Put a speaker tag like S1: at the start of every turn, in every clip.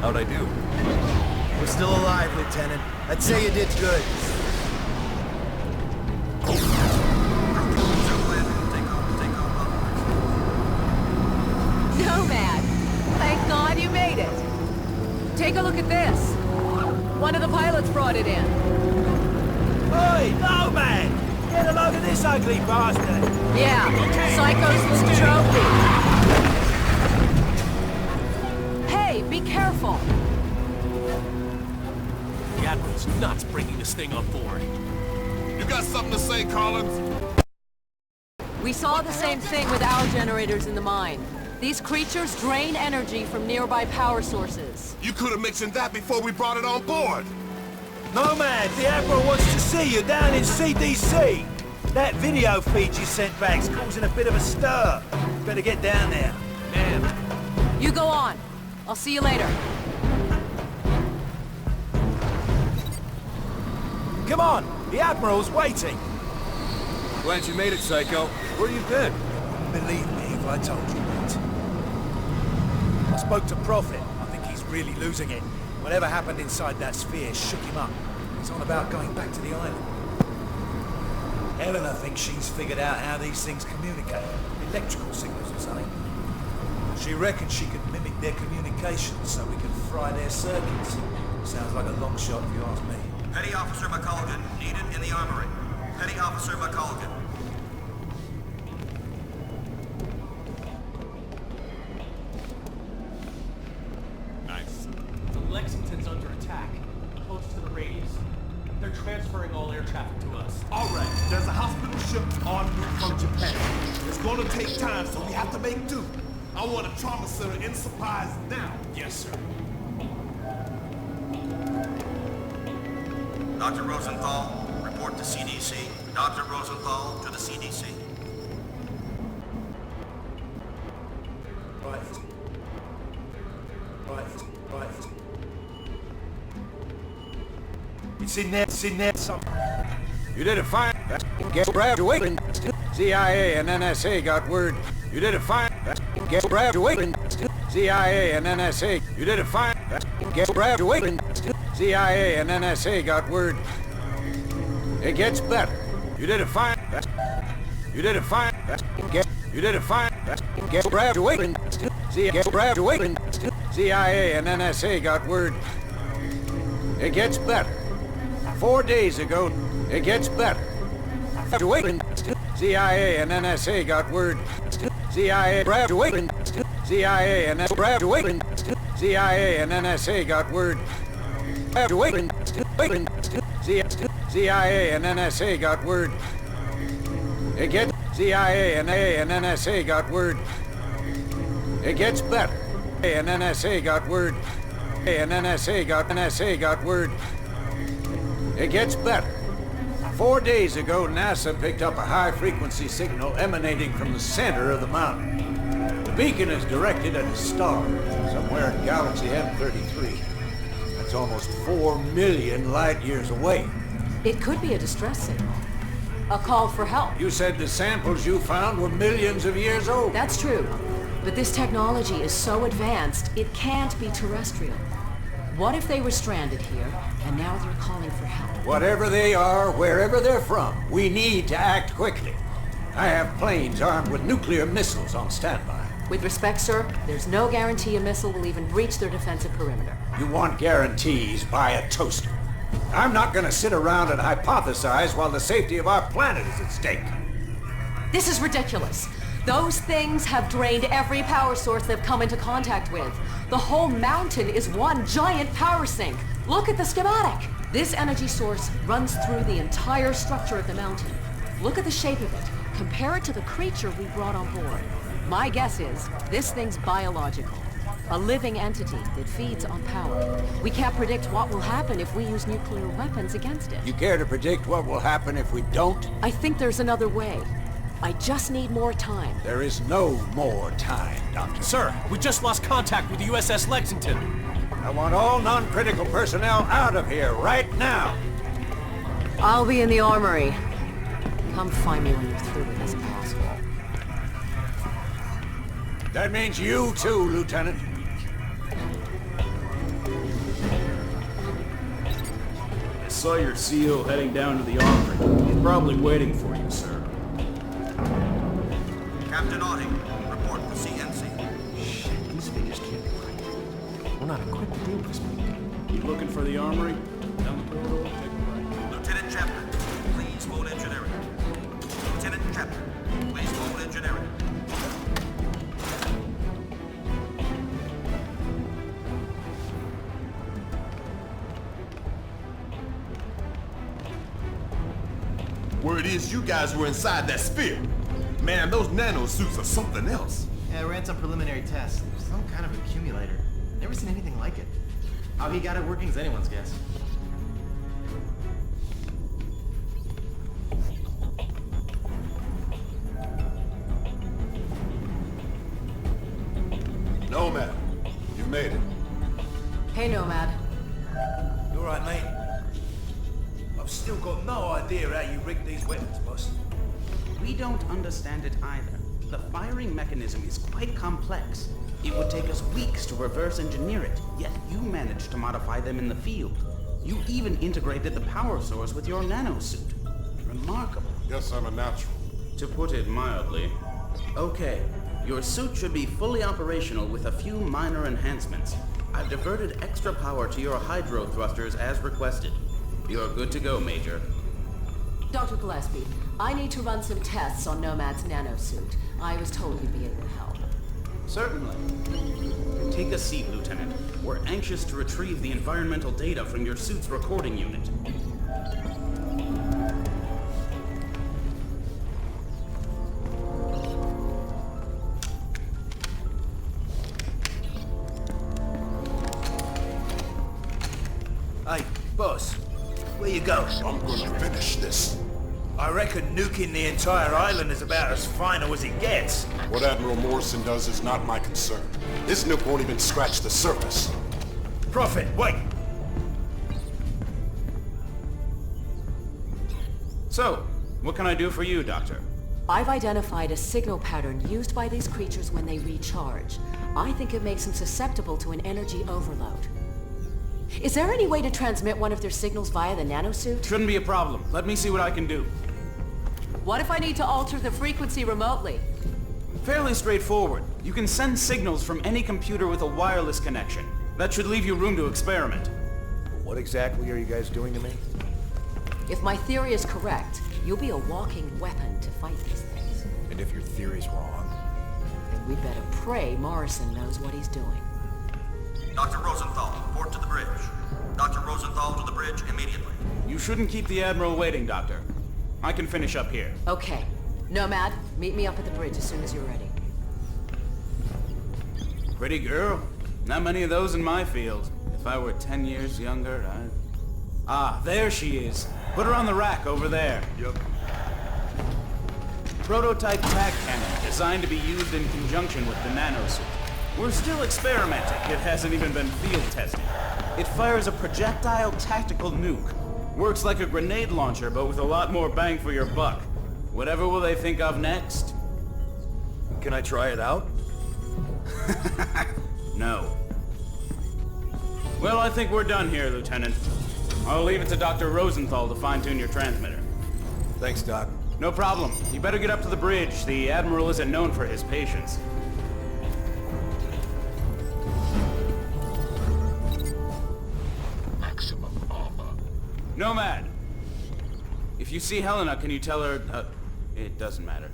S1: How'd I do?
S2: We're still alive, Lieutenant. I'd say you did good.
S3: Nomad! Thank God you made it! Take a look at this. One of the pilots brought it in.
S2: Oi, Nomad! Get a load of this ugly bastard!
S3: Yeah, Psycho's little trophy. Hey, be careful!
S4: The Admiral's nuts bringing this thing on board.
S5: You got something to say, Collins?
S3: We saw the same thing with our generators in the mine. These creatures drain energy from nearby power sources.
S5: You could have mentioned that before we brought it on board.
S2: Nomad, the Admiral wants to see you down in CDC. That video feed you sent back's causing a bit of a stir. Better get down there.
S4: Man.
S3: You go on. I'll see you later.
S2: Come on, the Admiral's waiting.
S1: Glad you made it, Psycho. Where you been?
S2: Believe me if I told you, mate. I spoke to Prophet. I think he's really losing it. Whatever happened inside that sphere shook him up. He's on about going back to the island. Helena thinks she's figured out how these things communicate. Electrical signals or something. She reckons she could mimic their communications so we can fry their circuits. Sounds like a long shot if you ask me.
S6: Petty Officer McColgan, needed in the armory. Petty Officer McColgan.
S5: Nice.
S4: The Lexington's under attack. Close to the radius. They're transferring all air traffic to us.
S5: All right, there's a hospital ship en route from Japan. It's going to take time, so we have to make do. I want a trauma center in supplies now.
S4: Yes, sir.
S6: Dr. Rosenthal, report to CDC. Dr. Rosenthal to the CDC.
S2: Right. It's in there somewhere.
S7: You did a fine. Get graduating. CIA and NSA got word. You did a fine. Get graduating. CIA and NSA. You did a fine. Get graduating. CIA and NSA got word. It gets better. You did a fine. You did a fine. You did a fine. Get graduating. Get graduating. CIA and NSA got word. It gets better. 4 days ago, it gets better. Graduating. CIA and NSA got word. CIA graduating. CIA and graduating. CIA and NSA got word. Graduating. CIA and NSA got word. It gets CIA and NSA got word. It gets better. And NSA got word. And NSA got word. It gets better. 4 days ago, NASA picked up a high-frequency signal emanating from the center of the mountain. The beacon is directed at a star somewhere in galaxy M33. That's almost 4 million light-years away.
S3: It could be a distress signal. A call for help.
S7: You said the samples you found were millions of years old.
S3: That's true. But this technology is so advanced, it can't be terrestrial. What if they were stranded here, and now they're calling for help?
S7: Whatever they are, wherever they're from, we need to act quickly. I have planes armed with nuclear missiles on standby.
S3: With respect, sir, there's no guarantee a missile will even breach their defensive perimeter.
S7: You want guarantees, buy a toaster. I'm not gonna sit around and hypothesize while the safety of our planet is at stake.
S3: This is ridiculous. Those things have drained every power source they've come into contact with. The whole mountain is one giant power sink. Look at the schematic. This energy source runs through the entire structure of the mountain. Look at the shape of it. Compare it to the creature we brought on board. My guess is this thing's biological. A living entity that feeds on power. We can't predict what will happen if we use nuclear weapons against it.
S7: You care to predict what will happen if we don't?
S3: I think there's another way. I just need more time.
S7: There is no more time, Doctor.
S4: Sir, we just lost contact with the USS Lexington.
S7: I want all non-critical personnel out of here right now.
S3: I'll be in the armory. Come find me when you're through with this asshole.
S7: That means you too, Lieutenant.
S8: I saw your CO heading down to the armory. He's probably waiting for you, sir.
S6: Captain Audie, report to CNC.
S9: Shit, these figures can't be right. We're not equipped to deal with this people.
S8: Keep looking for the armory. Down the corridor, take a right.
S6: Lieutenant Chapter, please hold engineering. Lieutenant Chapter, please hold engineering.
S5: Word is you guys were inside that sphere. Man, those nanosuits are something else.
S9: Yeah, I ran some preliminary tests. Some kind of accumulator. Never seen anything like it. How he got it working is anyone's guess.
S5: Nomad, you made it.
S3: Hey, Nomad.
S2: You alright, mate? I've still got no idea how you rigged these weapons, boss.
S10: We don't understand it either. The firing mechanism is quite complex. It would take us weeks to reverse engineer it, yet you managed to modify them in the field. You even integrated the power source with your nanosuit. Remarkable.
S5: Yes, I'm a natural.
S10: To put it mildly. Okay, your suit should be fully operational with a few minor enhancements. I've diverted extra power to your hydro thrusters as requested. You're good to go, Major.
S3: Dr. Gillespie, I need to run some tests on Nomad's nanosuit. I was told you'd be able to help.
S10: Certainly. Take a seat, Lieutenant. We're anxious to retrieve the environmental data from your suit's recording unit.
S2: Hey, boss, where you go?
S5: I'm gonna finish this.
S2: I reckon nuking the entire island is about as final as it gets.
S5: What Admiral Morrison does is not my concern. This nuke won't even scratch the surface.
S2: Prophet, wait!
S10: So, what can I do for you, Doctor?
S3: I've identified a signal pattern used by these creatures when they recharge. I think it makes them susceptible to an energy overload. Is there any way to transmit one of their signals via the nanosuit?
S10: Shouldn't be a problem. Let me see what I can do.
S3: What if I need to alter the frequency remotely?
S10: Fairly straightforward. You can send signals from any computer with a wireless connection. That should leave you room to experiment.
S2: What exactly are you guys doing to me?
S3: If my theory is correct, you'll be a walking weapon to fight these things.
S2: And if your theory's wrong?
S3: Then we'd better pray Morrison knows what he's doing.
S6: Dr. Rosenthal, report to the bridge. Dr. Rosenthal to the bridge immediately.
S10: You shouldn't keep the Admiral waiting, Doctor. I can finish up here.
S3: Okay. Nomad, meet me up at the bridge as soon as you're ready.
S10: Pretty girl. Not many of those in my field. If I were 10 years younger, I'd... Ah, there she is. Put her on the rack over there.
S2: Yep.
S10: Prototype tag cannon designed to be used in conjunction with the nanosuit. We're still experimenting. It hasn't even been field tested. It fires a projectile tactical nuke. Works like a grenade launcher, but with a lot more bang for your buck. Whatever will they think of next?
S2: Can I try it out?
S10: No. Well, I think we're done here, Lieutenant. I'll leave it to Dr. Rosenthal to fine-tune your transmitter.
S2: Thanks, Doc.
S10: No problem. You better get up to the bridge. The Admiral isn't known for his patience.
S5: Maximum armor.
S10: Nomad! If you see Helena, can you tell her... it doesn't matter.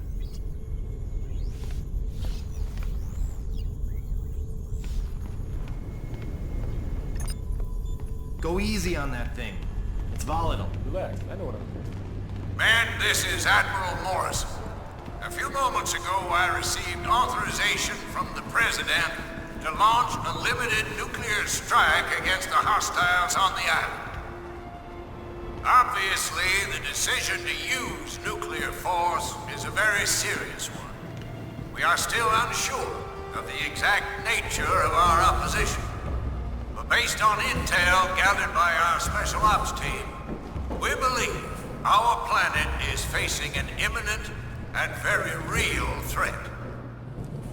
S9: Go easy on that thing. It's volatile.
S2: Relax, I know what I'm doing.
S7: Man, this is Admiral Morrison. A few moments ago, I received authorization from the President to launch a limited nuclear strike against the hostiles on the island. Obviously, the decision to use nuclear force is a very serious one. We are still unsure of the exact nature of our opposition. But based on intel gathered by our Special Ops team, we believe our planet is facing an imminent and very real threat.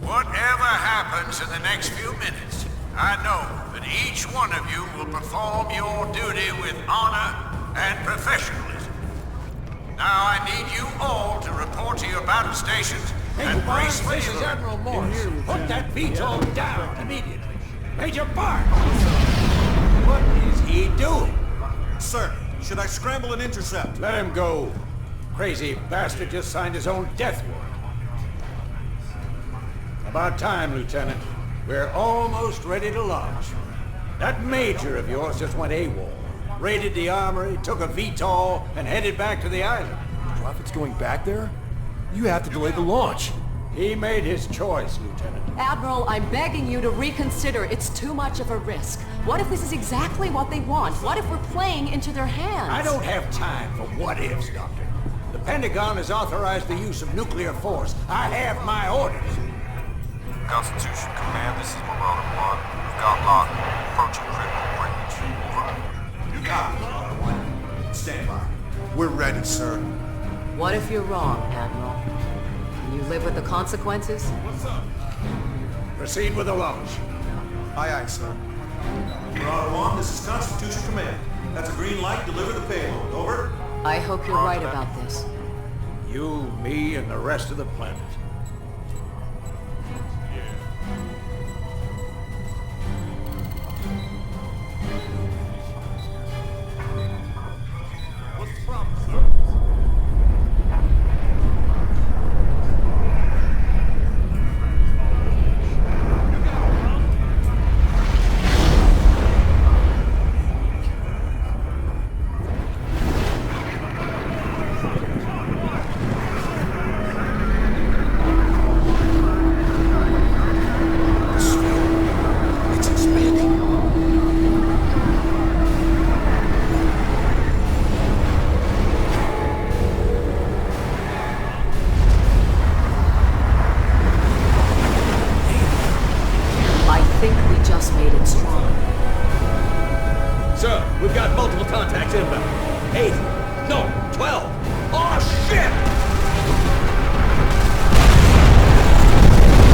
S7: Whatever happens in the next few minutes, I know that each one of you will perform your duty with honor and professionalism. Now I need you all to report to your battle stations and brace for
S11: This is
S7: delivery.
S11: Admiral Morris. Put that VTOL down immediately. Major Barnes! What is he doing?
S5: Sir, should I scramble and intercept?
S11: Let him go. Crazy bastard just signed his own death warrant. About time, Lieutenant. We're almost ready to launch. That major of yours just went AWOL. Raided the armory, took a VTOL, and headed back to the island.
S1: Prophet's going back there? You have to delay the launch.
S11: He made his choice, Lieutenant.
S3: Admiral, I'm begging you to reconsider. It's too much of a risk. What if this is exactly what they want? What if we're playing into their hands?
S11: I don't have time for what-ifs, Doctor. The Pentagon has authorized the use of nuclear force. I have my orders.
S6: Constitution Command, this is Marauder 1. We've got lock. Approaching critical range. Over.
S5: You got it, Marauder 1. Stand by. We're ready, sir.
S3: What if you're wrong, Admiral? Can you live with the consequences?
S5: What's up?
S11: Proceed with the launch.
S5: Aye, aye, sir. Marauder 1, this is Constitution Command. That's a green light. Deliver the payload. Over.
S3: I hope you're right about this.
S11: You, me, and the rest of the planet.
S5: What's the problem, sir?
S3: I think we just made it stronger.
S1: Sir, we've got multiple contacts inbound. 8. No, 12. Oh, shit!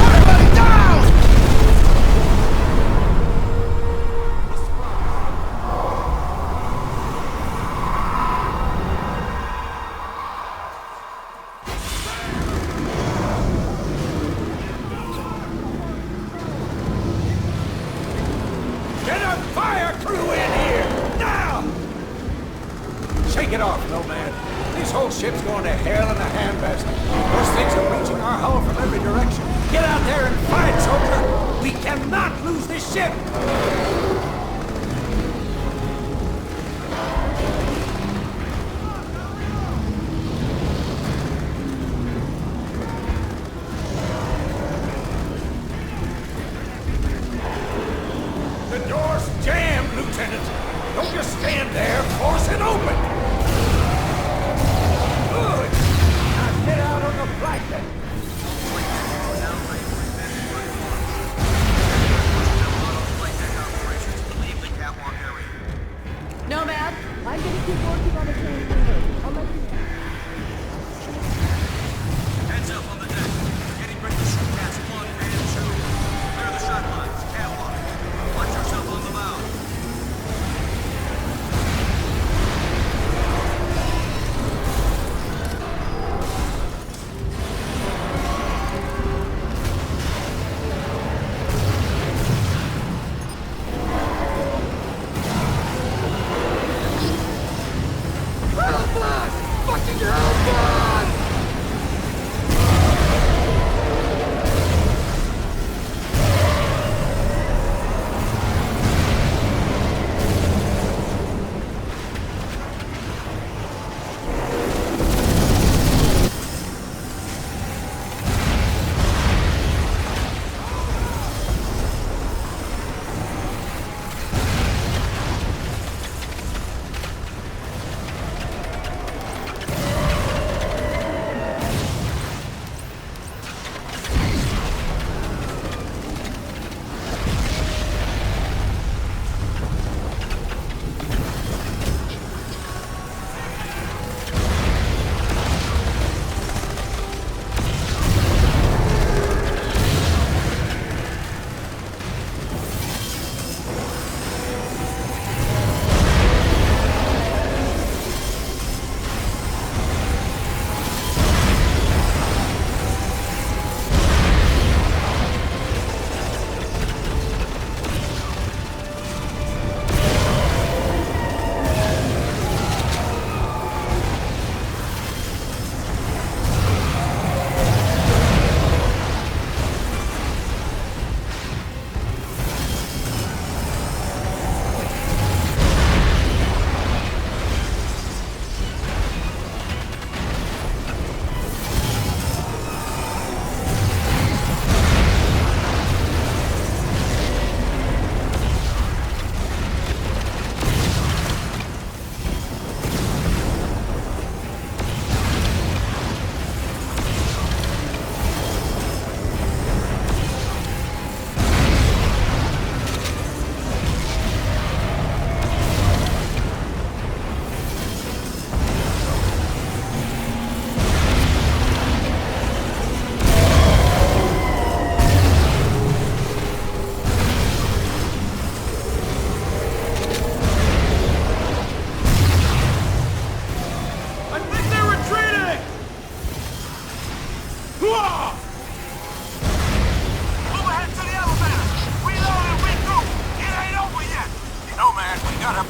S1: Everybody down!
S11: Get a fire crew in here! Now! Shake it off, Nomad. This whole ship's going to hell in a handbasket. Those things are reaching our hull from every direction. Get out there and fight, soldier! We cannot lose this ship! The door's jammed, Lieutenant! Don't just stand there, force it open! Good! Now get out on the blanket!
S6: Flight deck auto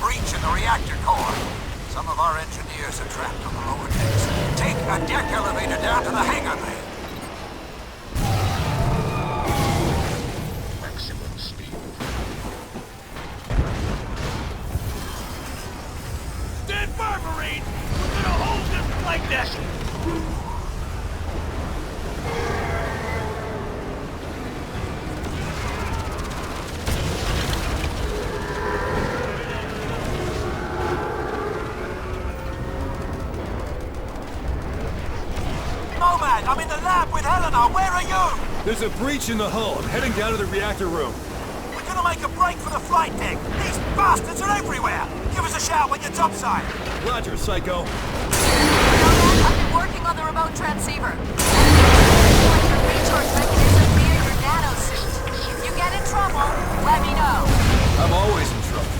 S7: breach in the reactor core. Some of our engineers are trapped on the lower decks. Take a deck elevator down to the hangar bay. Maximum speed.
S1: Stand firm, Marine! We're gonna hold this like that!
S7: Nomad, I'm in the lab with Helena. Where are you?
S5: There's a breach in the hull. I'm heading down to the reactor room.
S7: We're gonna make a break for the flight deck. These bastards are everywhere. Give us a shout when you're topside.
S5: Roger, Psycho.
S3: I've been working on the remote transceiver. Your recharge mechanism via your nanosuit. If you get in trouble, let me know.
S5: I'm always in trouble.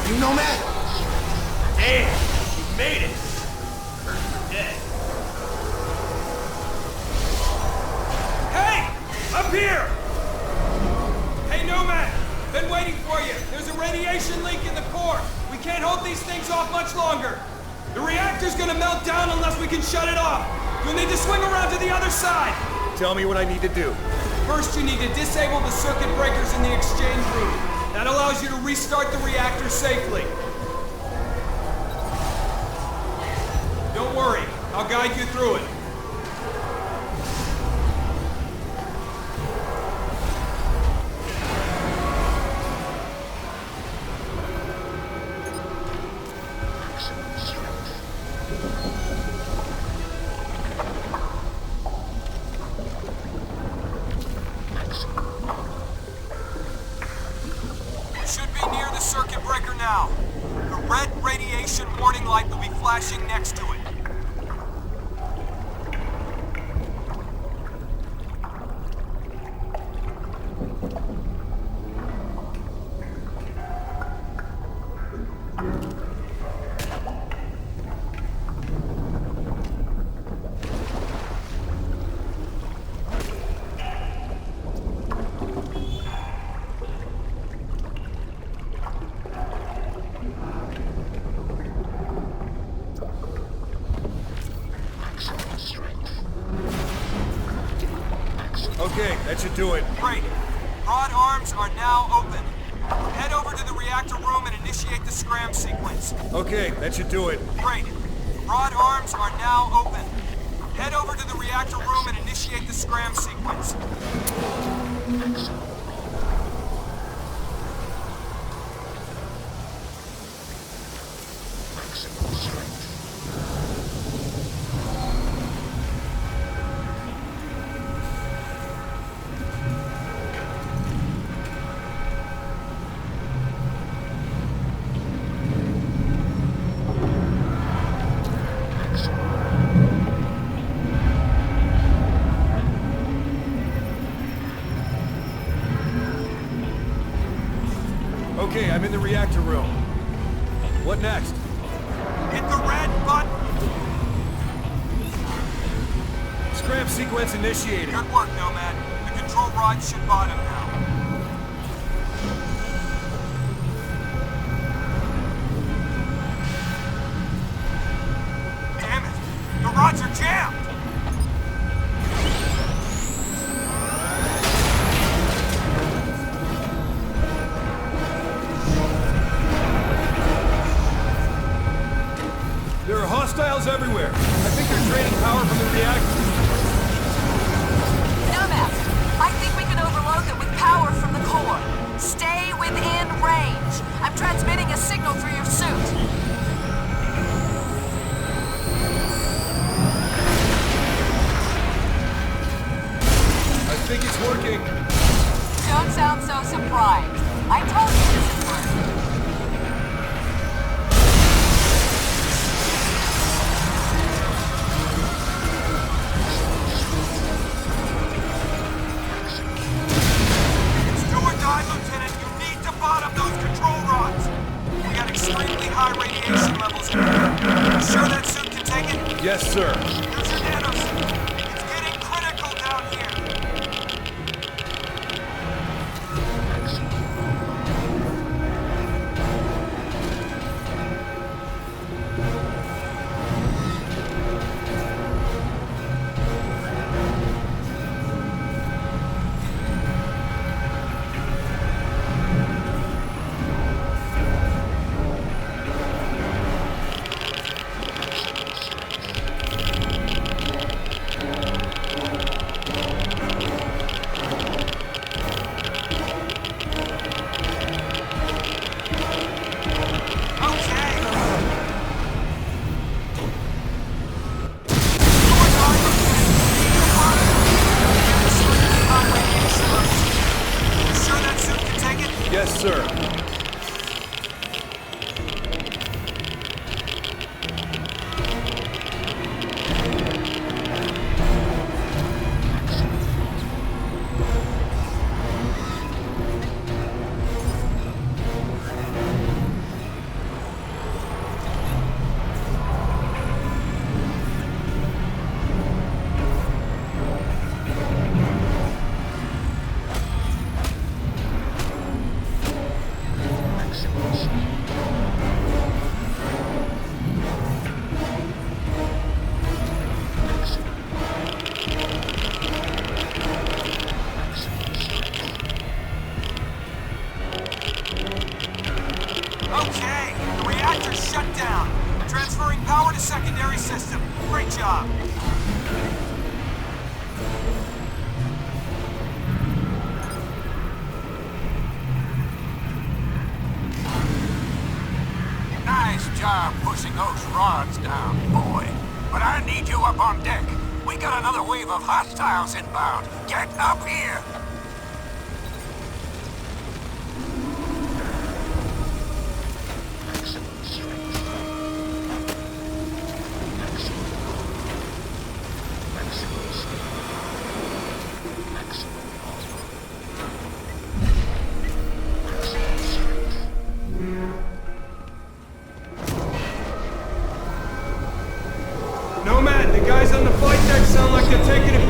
S9: You Nomad?
S1: Damn, you made it. You're dead.
S4: Hey! Up here! Hey, Nomad! Been waiting for you. There's a radiation leak in the core. We can't hold these things off much longer. The reactor's gonna melt down unless we can shut it off. You'll need to swing around to the other side.
S5: Tell me what I need to do.
S4: First, you need to disable the circuit breakers in the exchange room. That allows you to restart the reactor safely. Don't worry, I'll guide you through it.
S6: Circuit breaker now. The red radiation warning light will be flashing next to it.
S5: Okay, that should do it.
S6: Great. Rod arms are now open. Head over to the reactor room and initiate the scram sequence.
S5: Okay, that should do it.
S6: Great. Rod arms are now open. Head over to the reactor room and initiate the scram sequence.
S5: Okay, I'm in the reactor room. What next?
S6: Hit the red button.
S5: Scram sequence initiated.
S6: Good work, Nomad. The control rod should bottom now. Damn it! The rods are jammed!
S5: There are hostiles everywhere. I think they're draining power from the reactor.
S3: Nomad, I think we can overload them with power from the core. Stay within range. I'm transmitting a signal through your suit.
S4: Yes, sir.
S6: Here's your nanosync. It's getting critical down here.
S4: Yes, sir.
S6: Okay, the reactor's shut down. Transferring power to secondary system. Great job.
S7: Nice job pushing those rods down, boy. But I need you up on deck. We got another wave of hostiles inbound. Get up here!
S4: Nomad, the guys on the flight deck sound like they're taking a